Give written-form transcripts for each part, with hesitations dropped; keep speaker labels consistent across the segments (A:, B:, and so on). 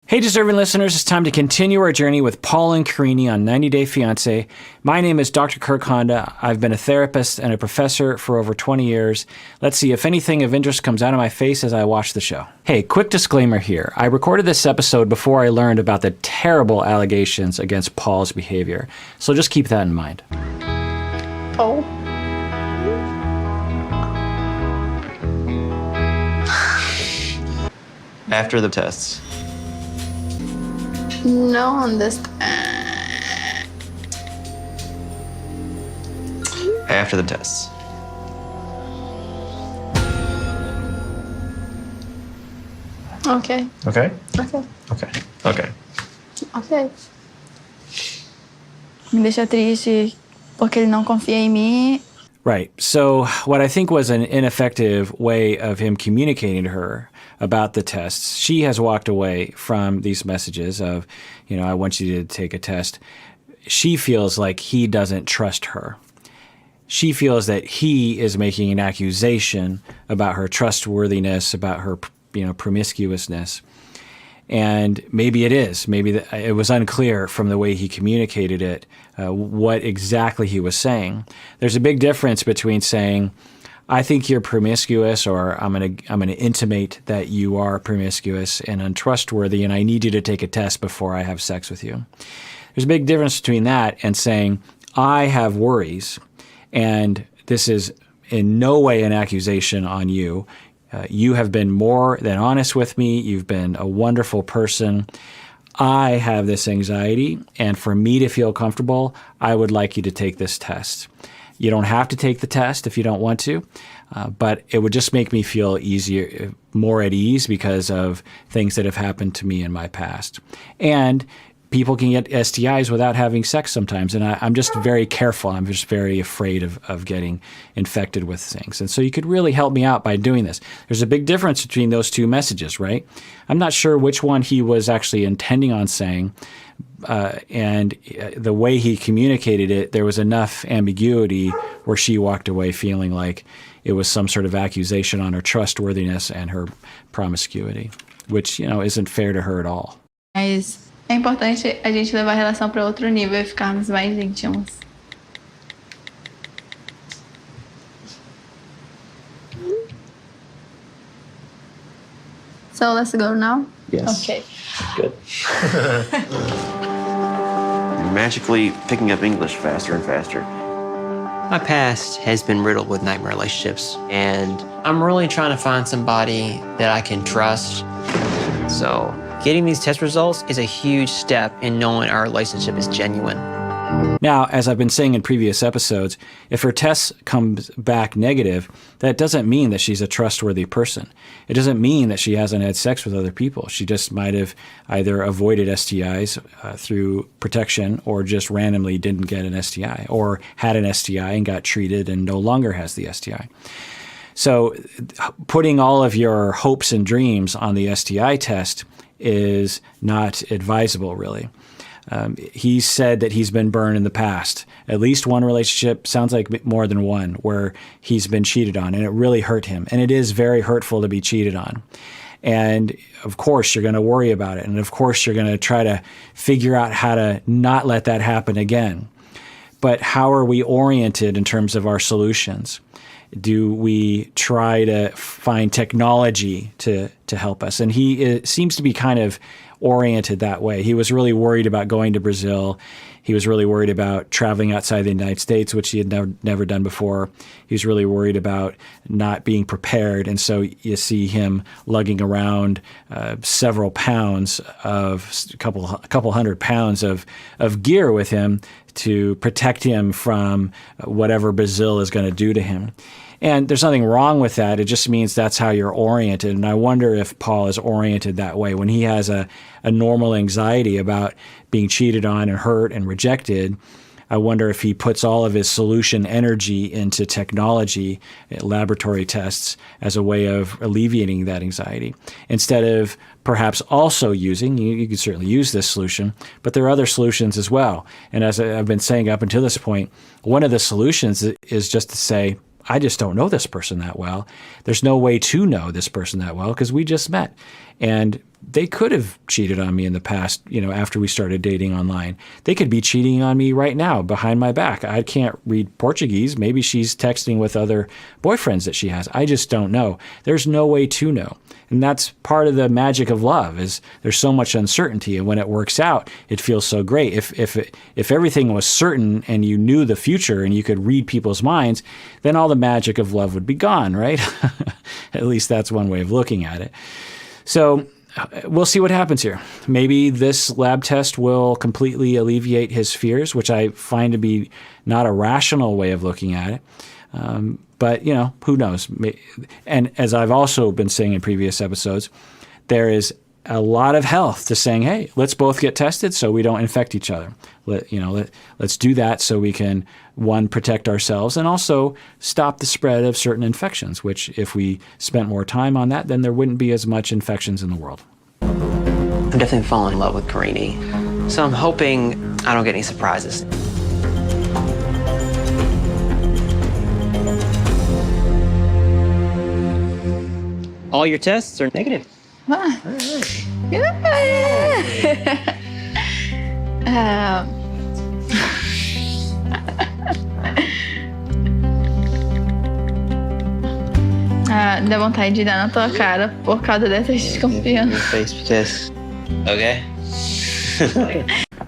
A: Hey, deserving listeners, it's time to continue our journey with Paul and Karine on 90 Day Fiancé. My name is Dr. Kirk Honda. I've been a therapist and a professor for over 20 years. Let's see if anything of interest comes out of my face as I watch the show. Hey, quick disclaimer here. I recorded this episode before I learned about the terrible allegations against Paul's behavior, so just keep that in mind.
B: Oh.
C: After the tests.
B: No understand.
C: After the tests.
B: Okay.
C: Okay?
B: Okay.
C: Okay. Okay.
B: Ok.
D: Me deixa triste porque ele não confia em mim.
A: Right. So what I think was an ineffective way of him communicating to her about the tests, she has walked away from these messages of, I want you to take a test. She feels like he doesn't trust her. She feels that he is making an accusation about her trustworthiness, about her, promiscuousness. And maybe it is. Maybe it was unclear from the way he communicated it, what exactly he was saying. There's a big difference between saying, I think you're promiscuous, or I'm gonna intimate that you are promiscuous and untrustworthy, and I need you to take a test before I have sex with you. There's a big difference between that and saying, I have worries, and this is in no way an accusation on you. You have been more than honest with me. You've been a wonderful person. I have this anxiety, and for me to feel comfortable, I would like you to take this test. You don't have to take the test if you don't want to, but it would just make me feel easier, more at ease because of things that have happened to me in my past. And people can get STIs without having sex sometimes, and I'm just very careful. I'm just very afraid of getting infected with things. And so you could really help me out by doing this. There's a big difference between those two messages, right? I'm not sure which one he was actually intending on saying, and the way he communicated it, there was enough ambiguity where she walked away feeling like it was some sort of accusation on her trustworthiness and her promiscuity, which, isn't fair to her at all.
D: Mas é importante a gente levar a relação para outro nível e ficarmos mais íntimos.
B: So let's go now?
C: Yes.
B: Okay.
C: Good. You're magically picking up English faster and faster.
E: My past has been riddled with nightmare relationships, and I'm really trying to find somebody that I can trust. So getting these test results is a huge step in knowing our relationship is genuine.
A: Now, as I've been saying in previous episodes, if her test comes back negative, that doesn't mean that she's a trustworthy person. It doesn't mean that she hasn't had sex with other people. She just might have either avoided STIs through protection, or just randomly didn't get an STI, or had an STI and got treated and no longer has the STI. So putting all of your hopes and dreams on the STI test is not advisable, really. He said that he's been burned in the past. At least one relationship, sounds like more than one, where he's been cheated on, and it really hurt him. And it is very hurtful to be cheated on. And of course, you're going to worry about it. And of course, you're going to try to figure out how to not let that happen again. But how are we oriented in terms of our solutions? Do we try to find technology to help us? And he seems to be kind of oriented that way. He was really worried about going to Brazil. He was really worried about traveling outside the United States, which he had never done before. He was really worried about not being prepared. And so you see him lugging around several pounds of, a couple hundred pounds of gear with him to protect him from whatever Brazil is going to do to him. And there's nothing wrong with that. It just means that's how you're oriented. And I wonder if Paul is oriented that way. When he has a normal anxiety about being cheated on and hurt and rejected, I wonder if he puts all of his solution energy into technology, laboratory tests, as a way of alleviating that anxiety, instead of perhaps also using, you could certainly use this solution, but there are other solutions as well. And as I've been saying up until this point, one of the solutions is just to say, I just don't know this person that well. There's no way to know this person that well because we just met. And they could have cheated on me in the past, after we started dating online. They could be cheating on me right now behind my back. I can't read Portuguese. Maybe she's texting with other boyfriends that she has. I just don't know. There's no way to know. And that's part of the magic of love, is there's so much uncertainty. And when it works out, it feels so great. If everything was certain and you knew the future and you could read people's minds, then all the magic of love would be gone, right? At least that's one way of looking at it. So we'll see what happens here. Maybe this lab test will completely alleviate his fears, which I find to be not a rational way of looking at it. But, who knows? And as I've also been saying in previous episodes, there is a lot of health to saying, hey, let's both get tested so we don't infect each other. Let's do that so we can, one, protect ourselves and also stop the spread of certain infections, which if we spent more time on that, then there wouldn't be as much infections in the world.
E: I'm definitely falling in love with Karine, so I'm hoping I don't get any surprises. All your tests are negative.
D: Dá vontade de dar na tua cara por causa dessa desconfiança.
E: Face test. Okay.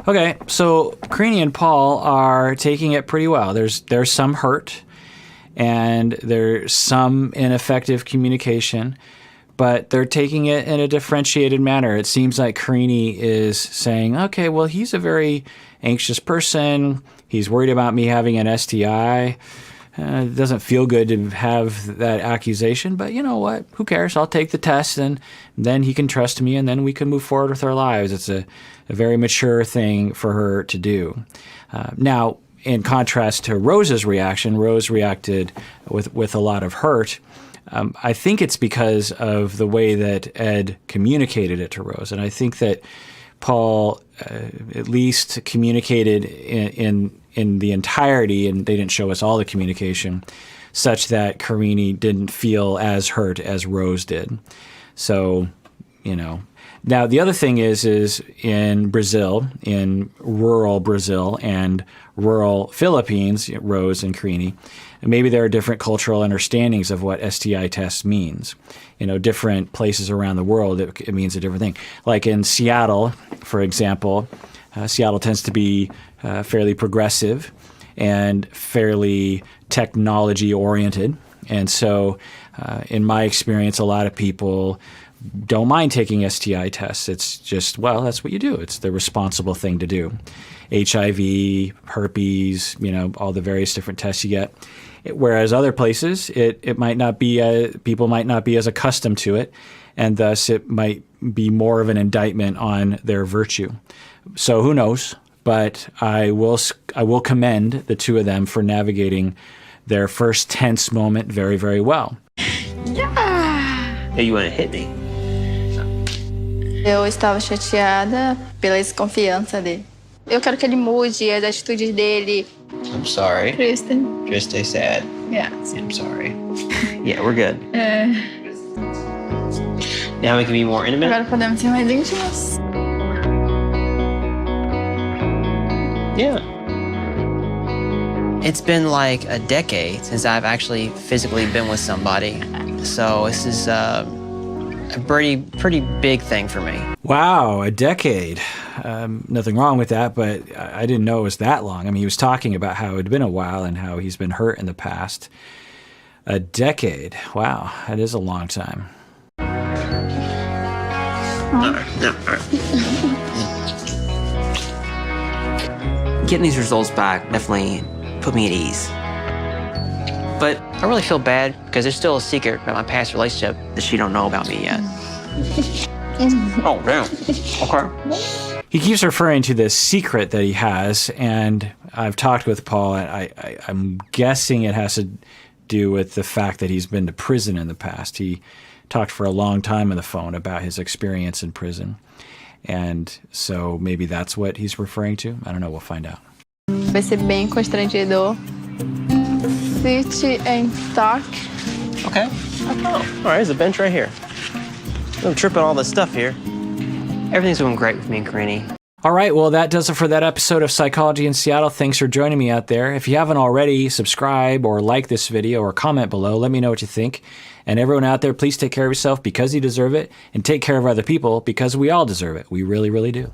A: Okay, so Karine and Paul are taking it pretty well. There's some hurt and there's some ineffective communication, but they're taking it in a differentiated manner. It seems like Karine is saying, okay, well, he's a very anxious person. He's worried about me having an STI. It doesn't feel good to have that accusation, but you know what? Who cares? I'll take the test, and then he can trust me, and then we can move forward with our lives. It's a very mature thing for her to do. Now, in contrast to Rose's reaction, Rose reacted with a lot of hurt. I think it's because of the way that Ed communicated it to Rose, and I think that Paul at least communicated in the entirety, and they didn't show us all the communication, such that Karine didn't feel as hurt as Rose did. So, Now, the other thing is in Brazil, in rural Brazil and rural Philippines, Rose and Karine, maybe there are different cultural understandings of what STI test means. Different places around the world, it means a different thing. Like in Seattle, for example, Seattle tends to be fairly progressive and fairly technology-oriented. And so, in my experience, a lot of people don't mind taking STI tests. It's just, well, that's what you do. It's the responsible thing to do. HIV, herpes, all the various different tests you get. Whereas other places, it might not be, people might not be as accustomed to it, and thus it might be more of an indictment on their virtue. So who knows? But I will commend the two of them for navigating their first tense moment very, very well.
E: Hey, you want to hit me?
D: Eu estava chateada pela desconfiança dele. Eu quero que ele mude as atitudes dele.
E: I'm sorry.
D: Kristen.
E: Just stay sad.
D: Yeah.
E: I'm sorry. Yeah, we're good. Now we can be more intimate.
D: Agora podemos ser mais íntimos.
E: Yeah. It's been like a decade since I've actually physically been with somebody. So this is a pretty big thing for me.
A: Wow, a decade. Nothing wrong with that, but I didn't know it was that long. I mean, he was talking about how it had been a while and how he's been hurt in the past. A decade. Wow, that is a long time.
E: All right. Getting these results back definitely put me at ease. But I really feel bad because there's still a secret about my past relationship that she don't know about me yet. Oh, damn. Okay.
A: He keeps referring to this secret that he has, and I've talked with Paul, and I'm guessing it has to do with the fact that he's been to prison in the past. He talked for a long time on the phone about his experience in prison, and so maybe that's what he's referring to. I don't know. We'll find out.
B: Vai ser bem constrangedor. Sit and talk.
E: Okay. Oh, all right, there's a bench right here. I'm tripping all this stuff here. everything's going great with me and Karine.
A: All right, well, that does it for that episode of Psychology in Seattle. Thanks for joining me out there. If you haven't already, subscribe or like this video or comment below. Let me know what you think. And everyone out there, please take care of yourself because you deserve it, and take care of other people because we all deserve it. We really, really do.